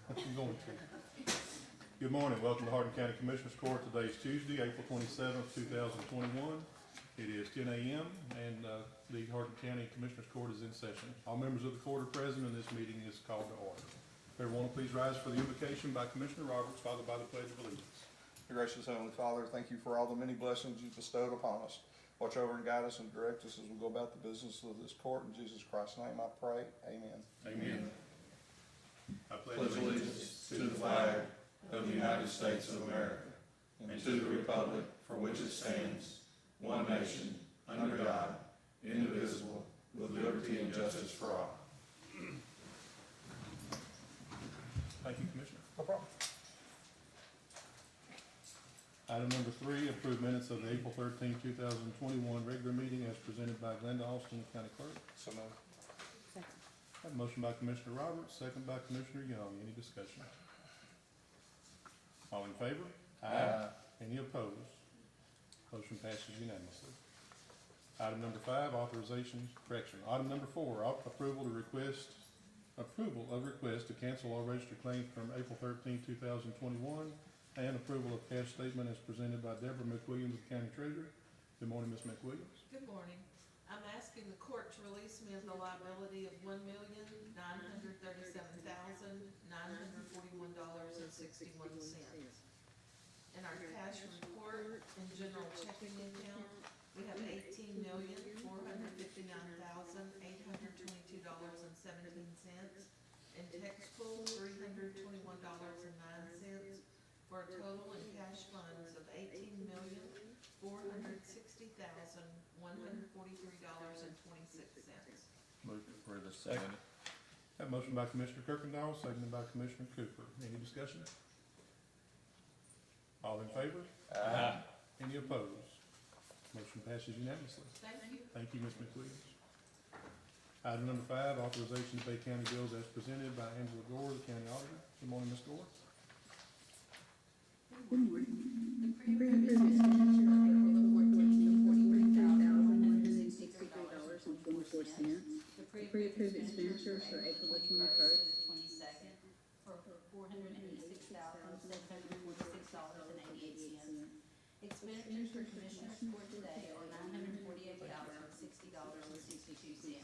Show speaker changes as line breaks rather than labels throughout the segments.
I'm going to. Good morning. Welcome to Hardin County Commissioners Court. Today is Tuesday, April 27th, 2021. It is 10 a.m. and the Hardin County Commissioners Court is in session. All members of the court are present and this meeting is called to order. Everyone, please rise for the invocation by Commissioner Roberts, followed by the Pledge of Allegiance.
Gracious Heavenly Father, thank you for all the many blessings you've bestowed upon us. Watch over and guide us and direct us as we go about the business of this court. In Jesus Christ's name I pray. Amen.
Amen. I
Pledge allegiance to the flag of the United States of America and to the republic for which it stands, one nation, under God, indivisible, with liberty and justice for all.
Thank you, Commissioner.
No problem.
Item number 3, approve minutes of the April 13, 2021 regular meeting as presented by Glenda Austin, County Clerk.
So moved.
Have a motion by Commissioner Roberts, second by Commissioner Young. Any discussion? All in favor?
Aye.
Any opposed? Motion passes unanimously. Item number 5, authorization, correction. Item number 4, approval of request to cancel all registered claims from April 13, 2021, and approval of cash statement as presented by Deborah McWilliams, County Treasurer. Good morning, Ms. McWilliams.
Good morning. I'm asking the court to release me of the liability of $1,937,941.61. In our cash report and general checking account, we have $18,459,822.17. In tax pool, $321.09. For a total in cash funds of $18,460,143.26.
Move for the second. Have a motion by Commissioner Kirkendall, seconded by Commissioner Cooper. Any discussion? All in favor?
Aye.
Any opposed? Motion passes unanimously.
Thank you.
Thank you, Ms. McWilliams. Item number 5, authorization to pay county bills as presented by Angela Gore, the county auditor. Good morning, Ms. Gore.
Good morning. The pre-approved expenditure of April 14 of $43,163.24. The pre-approved expenditures for April the 21st to the 22nd for $486,746.88. Expenditures for Commissioners Court today are $948,060.62.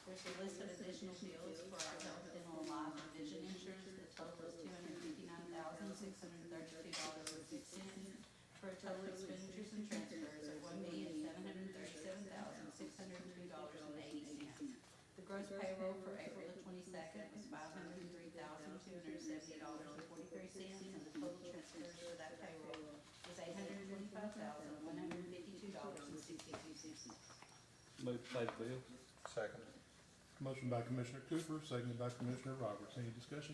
There's a list of additional bills for our health, dental, life, and vision insurance. The total is $259,632.06 for a total expenditures and transfers of $1,737,602.80. The gross payroll for April the 22nd was $503,270.43, and the total transfers for that payroll was $825,152.62.
Move to pay the bills.
Second.
Motion by Commissioner Cooper, seconded by Commissioner Roberts. Any discussion?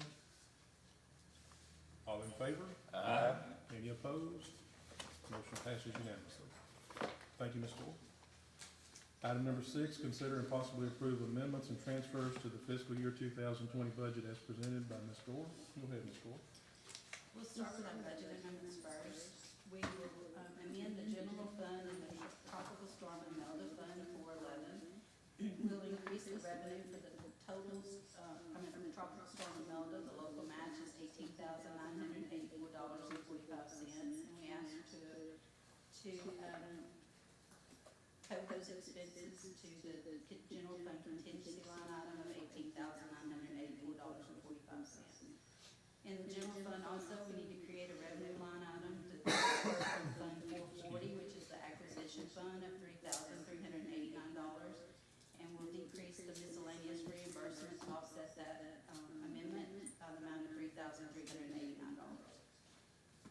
All in favor?
Aye.
Any opposed? Motion passes unanimously. Thank you, Ms. Gore. Item number 6, consider and possibly approve amendments and transfers to the fiscal year 2020 budget as presented by Ms. Gore. Go ahead, Ms. Gore.
We'll start with our budget amendments first. We will amend the general fund and the tropical storm and Melda fund for 11. We'll increase the revenue for the totals, from the tropical storm and Melda. The local match is $18,984.45, and we ask to code those expenses to the general fund contingency line item of $18,984.45. In the general fund also, we need to create a revenue line item to from Fund 440, which is the acquisition fund of $3,389, and we'll decrease the miscellaneous reimbursement to offset that amendment by the amount of $3,389.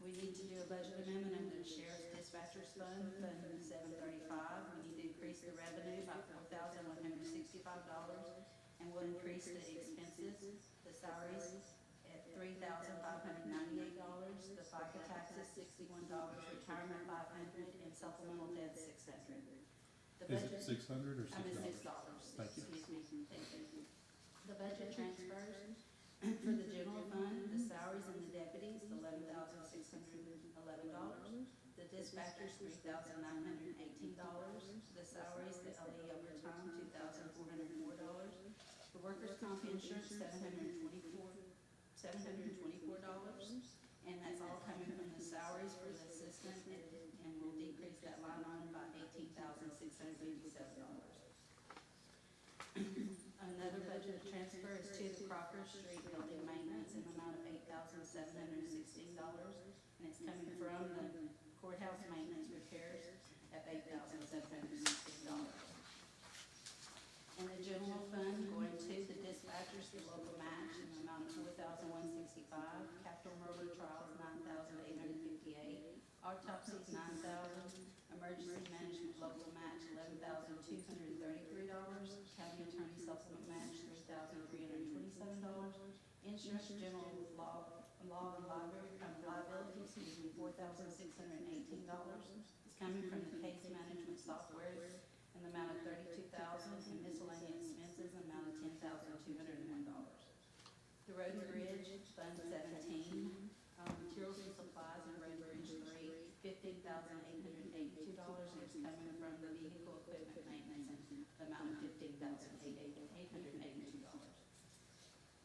We need to do a budget amendment under the Sheriff's Dispatchers Fund, Fund 735. We need to increase the revenue by $4,165, and we'll increase the expenses, the salaries at $3,598, the FICA taxes $61, retirement $500, and supplemental debt $600. The
Is
budget,
it 600 or $6?
I mean $6.
Thank you.
Excuse me. Thank you. The budget transfers for the general fund, the salaries and the deputies, $11,611. The dispatchers, $3,918. The salaries, the LE overtime, $2,404. The workers' comp insurance, $724. $724. transfer is to the Crocker Street Building Maintenance in the amount of $8,716, and it's coming from the courthouse maintenance repairs at $8,716. And the general fund going to the dispatchers, the local match in the amount of $4,165, capital murder trials $9,858, autopsies $9,000, emergency management local match $11,233, county attorney supplement match $3,327, insurance general law and liability, $4,618. It's coming from the case management software in the amount of $32,000, and miscellaneous expenses in the amount of $10,201. The road and bridge, fund 17, materials and supplies in road and bridge 3, $15,882, and it's coming from the vehicle equipment maintenance in the amount of $15,882.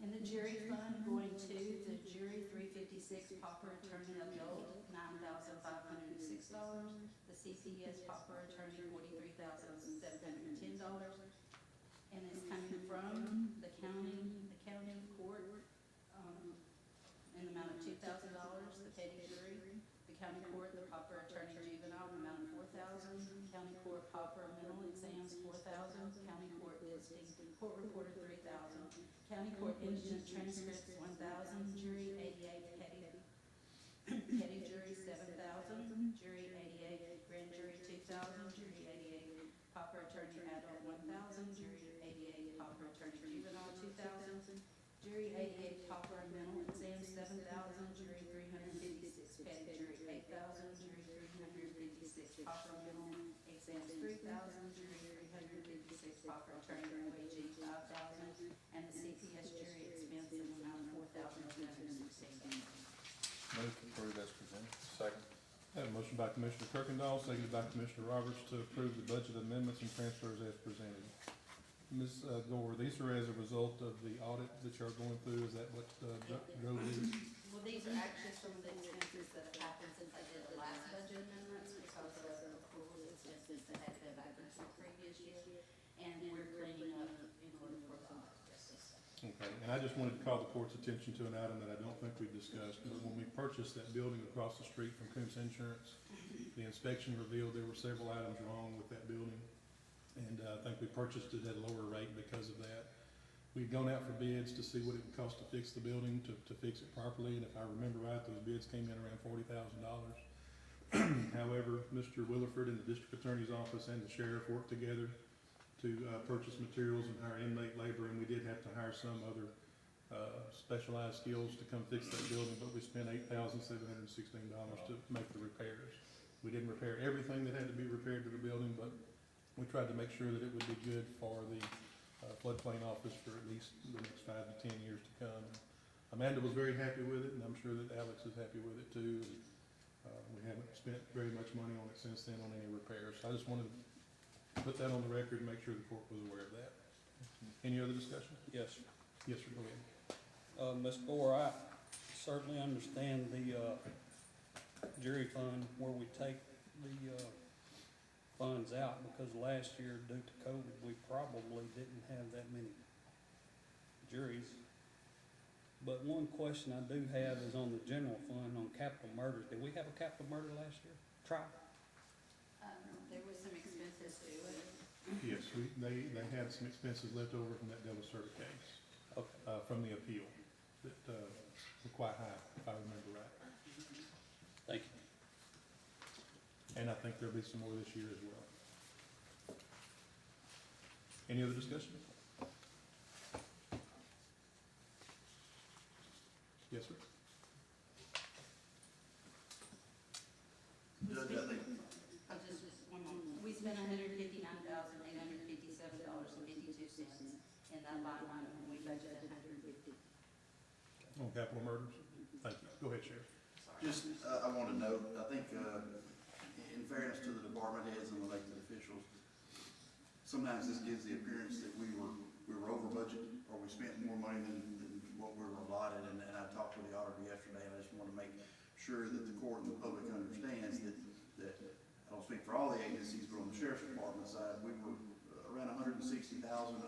In the jury fund, going to the jury 356 pauper attorney adult, $9,506. The CPS pauper attorney, $43,710. And it's coming from the county court, in the amount of $2,000. The petty jury, the county court, the pauper attorney juvenile, in the amount of $4,000. County court pauper mental exams, $4,000. County court visiting court reporter, $3,000. County court indigent transcripts, $1,000. Jury 88 petty jury, $7,000. Jury 88 grand jury, $2,000. Jury 88 pauper attorney adult, $1,000. Jury 88 pauper attorney juvenile, $2,000. Jury 88 pauper mental exam, $7,000. Jury 356 petty jury, $8,000. Jury 356 pauper mental exams, $3,000. Jury 356 pauper attorney wage, $5,000. And the CPS jury expense in the amount of $4,216.
Move to approve as presented. Second.
I have a motion by Commissioner Kirkendall, seconded by Commissioner Roberts to approve the budget amendments and transfers as presented. Ms. Gore, these are as a result of the audit that you're going through, is that what drove these?
Well, these are actually some of the expenses that have happened since I did the last budget amendments because of accrual expenses that had been back into the previous year, and we're cleaning up in order for the audit.
Okay, and I just wanted to call the court's attention to an item that I don't think we've discussed, but when we purchased that building across the street from Coombs Insurance, the inspection revealed there were several items wrong with that building, and I think we purchased it at a lower rate because of that. We'd gone out for bids to see what it would cost to fix the building, to fix it properly, and if I remember right, those bids came in around $40,000. However, Mr. Williford and the district attorney's office and the sheriff worked together to purchase materials and hire inmate labor, and we did have to hire some other specialized skills to come fix that building, but we spent $8,716 to make the repairs. We didn't repair everything that had to be repaired to the building, but we tried to make sure that it would be good for the floodplain office for at least the next 5 to 10 years to come. Amanda was very happy with it, and I'm sure that Alex is happy with it too. We haven't spent very much money on it since then on any repairs. So I just wanted to put that on the record and make sure the court was aware of that. Any other discussion?
Yes, sir.
Yes, sir, go ahead.
Ms. Gore, I certainly understand the jury fund where we take the funds out, because last year, due to COVID, we probably didn't have that many juries. But one question I do have is on the general fund on capital murders. Did we have a capital murder last year? Trial?
There was some expenses to it.
Yes, they had some expenses left over from that Della Certa case,
Okay.
from the appeal, that were quite high, if I remember right.
Thank you.
And I think there'll be some more this year as well. Any other discussion? Yes, sir.
Just one moment. We spent $159,857.52 in that line item, and we budgeted $150.
On capital murders? Thank you. Go ahead, Sheriff.
Just, I want to note, I think, in fairness to the department heads and elected officials, sometimes this gives the appearance that we were over budget, or we spent more money than what we were allotted, and I talked with the auditor yesterday, and I just want to make sure that the court and the public understands that I don't speak for all the agencies, but on the sheriff's department side, we were around $160,000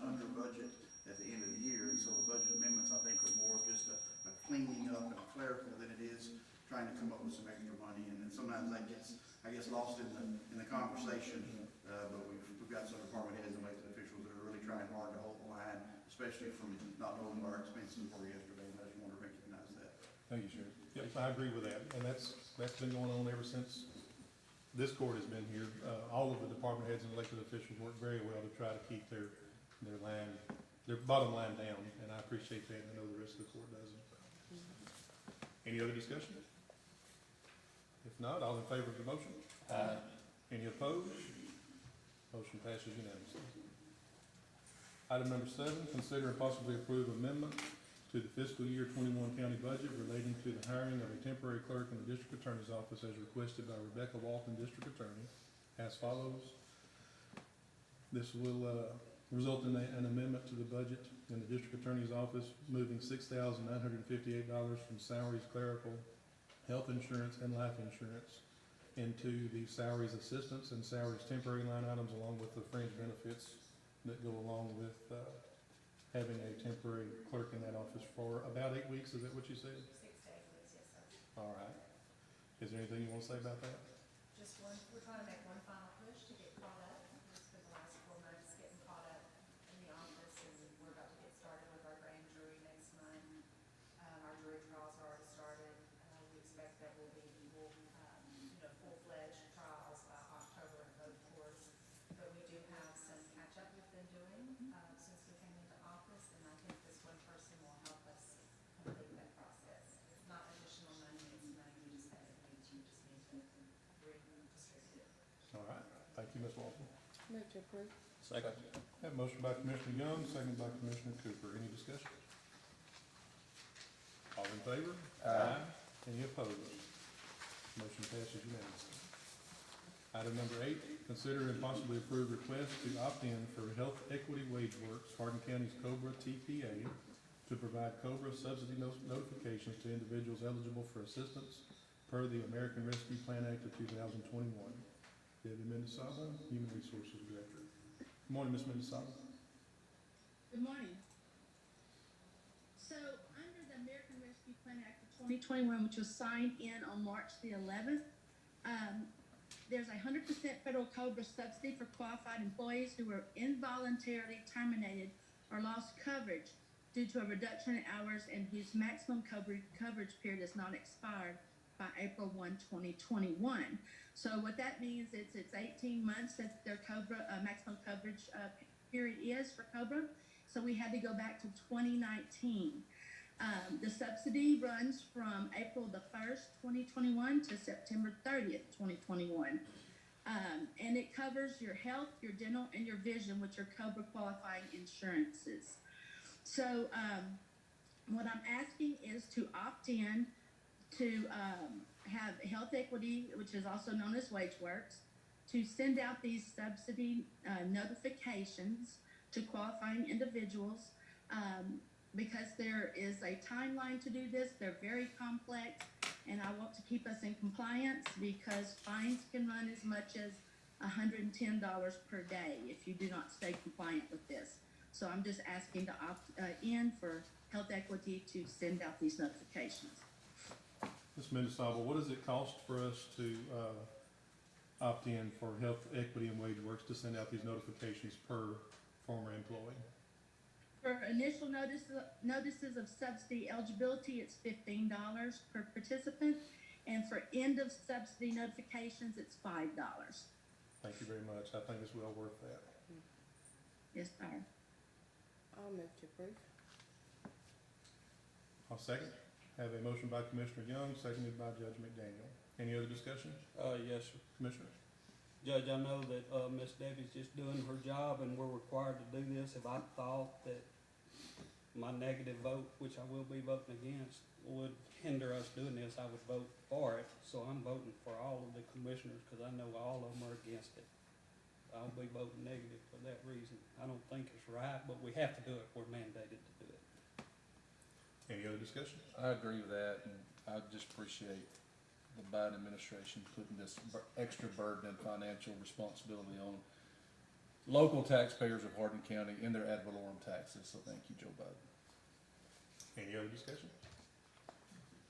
under budget at the end of the year. And so the budget amendments, I think, are more of just a cleaning up and a clerical than it is trying to come up with some extra money. And then sometimes that gets, I guess, lost in the conversation. But we've got some department heads and elected officials that are really trying hard to hold the line, especially from not knowing what our expenses were yesterday. And I just want to recognize that.
Thank you, Sheriff. Yep, I agree with that, and that's been going on ever since this court has been here. All of the department heads and elected officials work very well to try to keep their bottom line down, and I appreciate that, and I know the rest of the court does. Any other discussion? If not, all in favor of the motion?
Aye.
Any opposed? Motion passes unanimously. Item number 7, consider and possibly approve amendment to the fiscal year 21 county budget relating to the hiring of a temporary clerk in the district attorney's office as requested by Rebecca Walton, district attorney, as follows. This will result in an amendment to the budget in the district attorney's office, moving $6,958 from salaries, clerical, health insurance, and life insurance into the salaries assistance and salaries temporary line items, along with the fringe benefits that go along with having a temporary clerk in that office for about 8 weeks. Is that what you said?
6 to 8 weeks, yes, sir.
All right. Is there anything you want to say about that?
Just one, we're trying to make one final push to get caught up. We spent the last 4 months getting caught up in the office, and we're about to get started with our grand jury next month. Our jury trials are already started. We expect that we'll be, full-fledged trials by October in both courts. But we do have some catch-up we've been doing, since we came into office, and I think this one person will help us complete that process. It's not additional money, it's money we just have, we just need to redistribute it.
All right. Thank you, Ms. Walton.
Move to approve.
Second.
Have a motion by Commissioner Young, second by Commissioner Cooper. Any discussion? All in favor?
Aye.
Any opposed? Motion passes unanimously. Item number 8, consider and possibly approve request to opt in for Health Equity Wage Works, Hardin County's Cobra TPA, to provide Cobra subsidy notifications to individuals eligible for assistance per the American Rescue Plan Act of 2021. Debbie Mendesaba, Human Resources Director. Good morning, Ms. Mendesaba.
Good morning. So, under the American Rescue Plan Act of 2021, which was signed in on March the 11th, there's a 100% federal Cobra subsidy for qualified employees who were involuntarily terminated or lost coverage due to a reduction in hours and whose maximum coverage period is not expired by April 1, 2021. So what that means is it's 18 months that their Cobra maximum coverage period is for Cobra. So we had to go back to 2019. The subsidy runs from April the 1st, 2021 to September 30th, 2021. And it covers your health, your dental, and your vision, which are Cobra qualifying insurances. So what I'm asking is to opt in to have Health Equity, which is also known as WageWorks, to send out these subsidy notifications to qualifying individuals. Because there is a timeline to do this. They're very complex, and I want to keep us in compliance because fines can run as much as $110 per day if you do not stay compliant with this. So I'm just asking to opt in for Health Equity to send out these notifications.
Ms. Mendesaba, what does it cost for us to opt in for Health Equity and WageWorks to send out these notifications per former employee?
For initial notices of subsidy eligibility, it's $15 per participant, and for end of subsidy notifications, it's $5.
Thank you very much. I think it's well worth that.
Yes, sir.
I'll move to approve.
I'll second. Have a motion by Commissioner Young, seconded by Judge McDaniel. Any other discussion?
Yes, sir.
Commissioner?
Judge, I know that Miss Debbie's just doing her job and we're required to do this. If I thought that my negative vote, which I will be voting against, would hinder us doing this, I would vote for it. So I'm voting for all of the commissioners because I know all of them are against it. I'll be voting negative for that reason. I don't think it's right, but we have to do it. We're mandated to do it.
Any other discussion?
I agree with that, and I just appreciate the Biden administration putting this extra burden and financial responsibility on local taxpayers of Hardin County in their ad valorem taxes, so thank you, Joe Biden.
Any other discussion?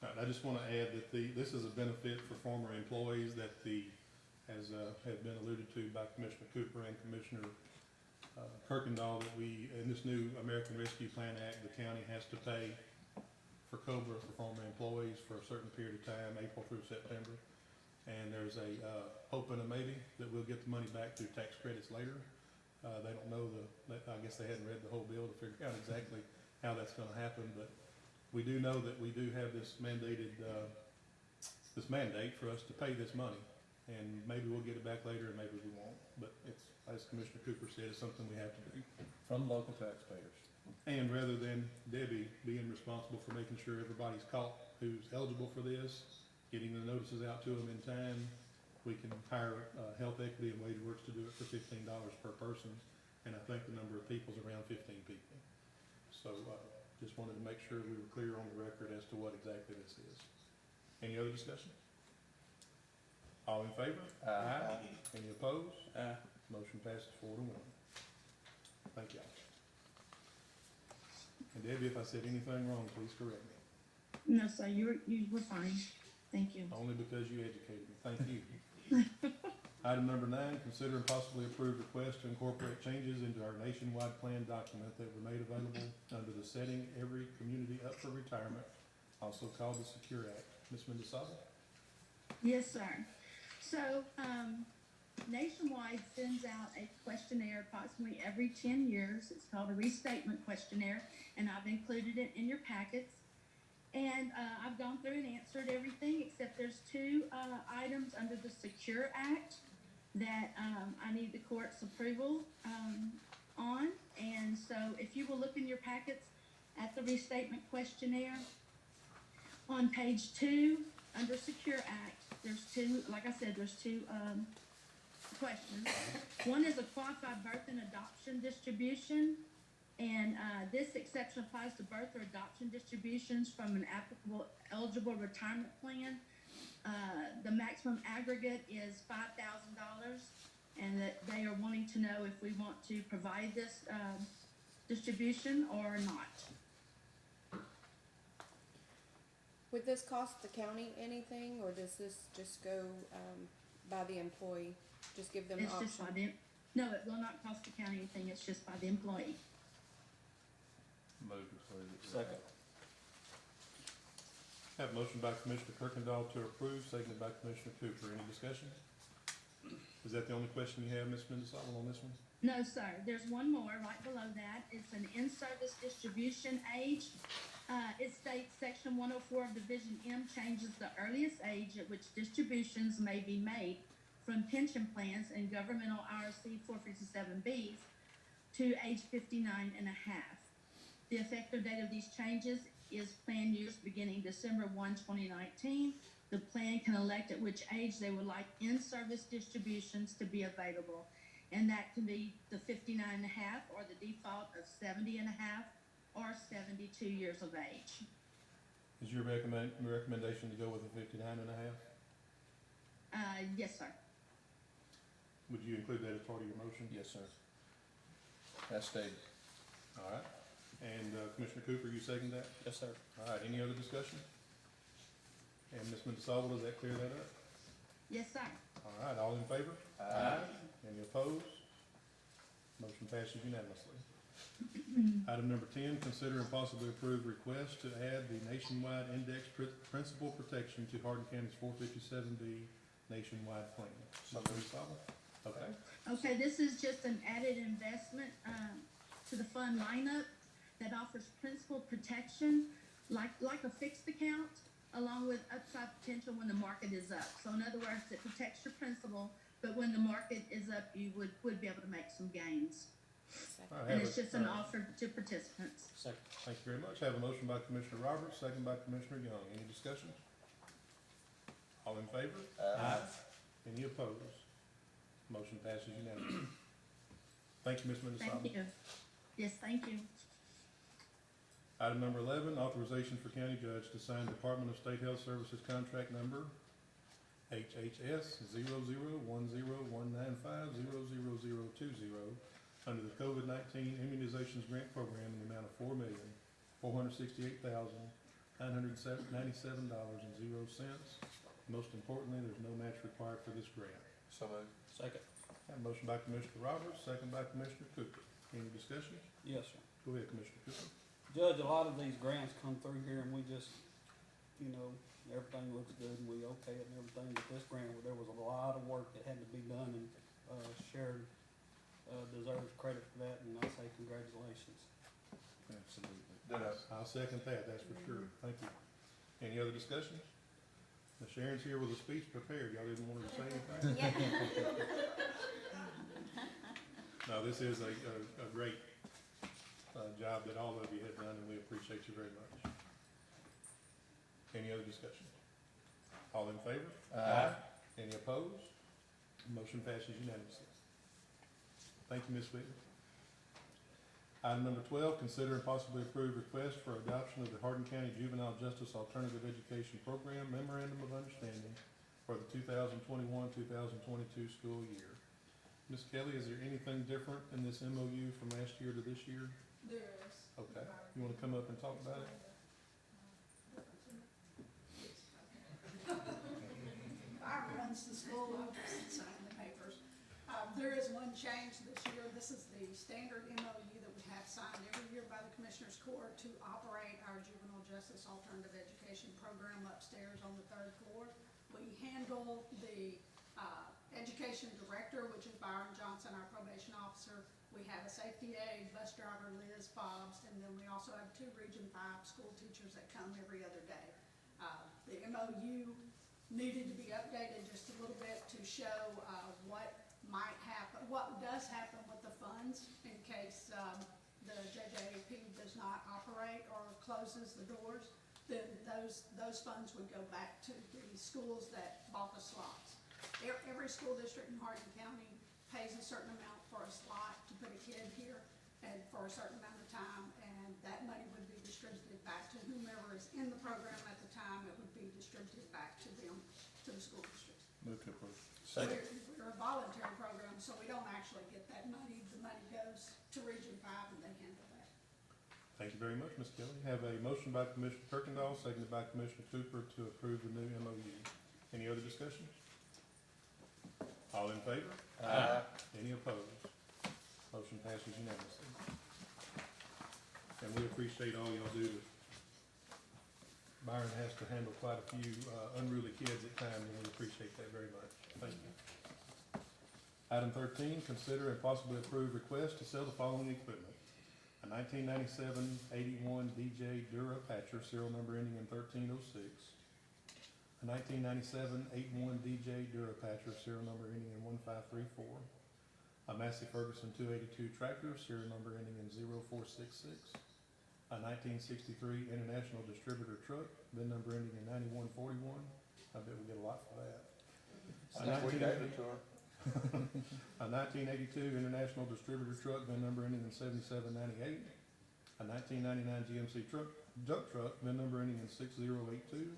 All right, I just want to add that this is a benefit for former employees that as had been alluded to by Commissioner Cooper and Commissioner Kirkendall, that in this new American Rescue Plan Act, the county has to pay for Cobra for former employees for a certain period of time, April through September. And there's a hope and a maybe that we'll get the money back through tax credits later. They don't know I guess they hadn't read the whole bill to figure out exactly how that's gonna happen, but we do know that we do have this mandate for us to pay this money. And maybe we'll get it back later and maybe we won't, but it's, as Commissioner Cooper said, it's something we have to do.
From local taxpayers.
And rather than Debbie being responsible for making sure everybody's caught who's eligible for this, getting the notices out to them in time, we can hire Health Equity and WageWorks to do it for $15 per person. And I think the number of people's around 15 people. So just wanted to make sure we were clear on the record as to what exactly this is. Any other discussion? All in favor?
Aye.
Any opposed?
Aye.
Motion passes 4-1. Thank y'all. And Debbie, if I said anything wrong, please correct me.
No, sir, you were fine. Thank you.
Only because you educated me. Thank you. Item number 9, consider and possibly approve request to incorporate changes into our nationwide plan document that were made available under the Setting Every Community Up for Retirement, also called the Secure Act. Ms. Mendesaba?
Yes, sir. So, Nationwide sends out a questionnaire approximately every 10 years. It's called a restatement questionnaire, and I've included it in your packets. And I've gone through and answered everything, except there's 2 items under the Secure Act that I need the court's approval on. And so if you will look in your packets at the restatement questionnaire, on page 2, under Secure Act, there's 2, like I said, there's 2 questions. One is a qualified birth and adoption distribution, and this exception applies to birth or adoption distributions from an applicable eligible retirement plan. The maximum aggregate is $5,000, and that they are wanting to know if we want to provide this distribution or not.
Would this cost the county anything, or does this just go by the employee? Just give them the
It's
option?
just by the, no, it will not cost the county anything, it's just by the employee.
Move to approve it.
Second.
Have a motion by Commissioner Kirkendall to approve, seconded by Commissioner Cooper. Any discussion? Is that the only question you have, Ms. Mendesaba, on this one?
No, sir, there's one more right below that. It's an in-service distribution age. It states Section 104 of Division M changes the earliest age at which distributions may be made from pension plans and governmental IRC 457Bs to age 59 and a half. The effective date of these changes is plan years beginning December 1, 2019. The plan can elect at which age they would like in-service distributions to be available. And that can be the 59 and a half, or the default of 70 and a half, or 72 years of age.
Is your recommendation to go with the 59 and a half?
Yes, sir.
Would you include that as part of your motion?
Yes, sir. As stated.
All right. And Commissioner Cooper, you second that?
Yes, sir.
All right, any other discussion? And Ms. Mendesaba, does that clear that up?
Yes, sir.
All right, all in favor?
Aye.
Any opposed? Motion passes unanimously. Item number 10, consider and possibly approve request to add the nationwide index principal protection to Hardin County's 457B nationwide plan. Ms. Mendesaba? Okay.
Okay, this is just an added investment to the fund lineup that offers principal protection, like a fixed account, along with upside potential when the market is up. So in other words, it protects your principal, but when the market is up, you would be able to make some gains.
All right,
And
have
it's
a-
just an offer to participants.
Second.
Thank you very much. Have a motion by Commissioner Roberts, second by Commissioner Young. Any discussion? All in favor?
Aye.
Any opposed? Motion passes unanimously. Thank you, Ms. Mendesaba.
Thank you. Yes, thank you.
Item number 11, authorization for county judge to sign Department of State Health Services contract number HHS 001019500020 under the COVID-19 immunizations grant program in the amount of $468,467.97. Most importantly, there's no match required for this grant.
So moved.
Second.
Have a motion by Commissioner Roberts, second by Commissioner Cooper. Any discussion?
Yes, sir.
Go ahead, Commissioner Cooper.
Judge, a lot of these grants come through here and we just, you know, everything looks good and we okay it and everything, but this grant, there was a lot of work that had to be done and, Sharon, deserves credit for that, and I say congratulations.
Absolutely.
Ditto.
I'll second that, that's for sure. Thank you. Any other discussion? Now Sharon's here with a speech prepared. Y'all didn't want her to say anything? No, this is a great, job that all of you have done, and we appreciate you very much. Any other discussion? All in favor?
Aye.
Any opposed? Motion passes unanimously. Thank you, Ms. Whitney. Item number 12, consider and possibly approve request for adoption of the Hardin County Juvenile Justice Alternative Education Program Memorandum of Understanding for the 2021-2022 school year. Ms. Kelly, is there anything different in this MOU from last year to this year?
There is.
Okay. You want to come up and talk about it?
I runs the school, I just sign the papers. There is one change this year. This is the standard MOU that we have signed every year by the Commissioners Court to operate our juvenile justice alternative education program upstairs on the 3rd floor. We handle the education director, which is Byron Johnson, our probation officer. We have a safety aide, bus driver Liz Fobbs, and then we also have 2 Region 5 school teachers that come every other day. The MOU needed to be updated just a little bit to show what might happen, what does happen with the funds in case the JJAP does not operate or closes the doors. Then those funds would go back to the schools that bought the slots. Every school district in Hardin County pays a certain amount for a slot to put a kid here and for a certain amount of time, and that money would be distributed back to whomever is in the program at the time. It would be distributed back to them, to the school districts.
Move to approve.
We're a voluntary program, so we don't actually get that money. The money goes to Region 5 and they handle that.
Thank you very much, Ms. Kelly. Have a motion by Commissioner Kirkendall, seconded by Commissioner Cooper to approve the new MOU. Any other discussion? All in favor?
Aye.
Any opposed? Motion passes unanimously. And we appreciate all y'all do. Byron has to handle quite a few unruly kids at times, and we appreciate that very much. Thank you. Item 13, consider and possibly approve request to sell the following equipment. A 1997-81 DJ Dura Patcher, serial number ending in 1306. A 1997-81 DJ Dura Patcher, serial number ending in 1534. A Massey Ferguson 282 tractor, serial number ending in 0466. A 1963 International Distributor truck, VIN number ending in 9141. I bet we get a lot for that.
We gave it to her.
A 1982 International Distributor truck, VIN number ending in 7798. A 1999 GMC dump truck, VIN number ending in 6082.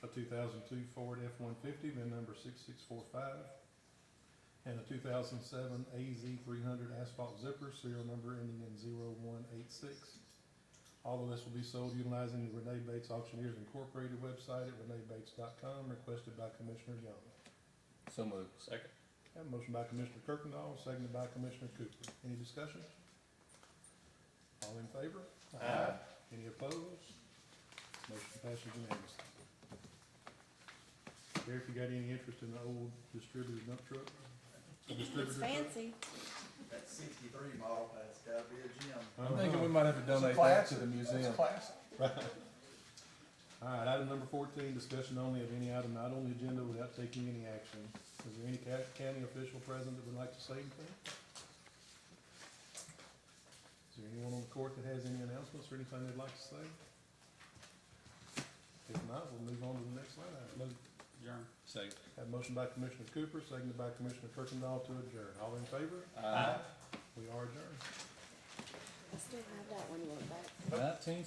A 2002 Ford F-150, VIN number 6645. And a 2007 AZ300 asphalt zipper, serial number ending in 0186. All of this will be sold utilizing the Renee Bates Auctioneers Incorporated website at reneebates.com, requested by Commissioner Young.
So moved.
Second.
Have a motion by Commissioner Kirkendall, seconded by Commissioner Cooper. Any discussion? All in favor?
Aye.
Any opposed? Motion passes unanimously. Sheriff, you got any interest in the old distributor dump truck?
It's fancy.
That 63 model, that's gotta be a gem.
I'm thinking we might have to donate that to the museum.
All right, item number 14, discussion only of any item not on the agenda without taking any action. Is there any county official present that would like to say anything? Is there anyone on the court that has any announcements or anything they'd like to say? If not, we'll move on to the next line item.
Adjourn.
Second.
Have a motion by Commissioner Cooper, seconded by Commissioner Kirkendall to adjourn. All in favor?
Aye.
We are adjourned.
I still have that one, you want it back?
19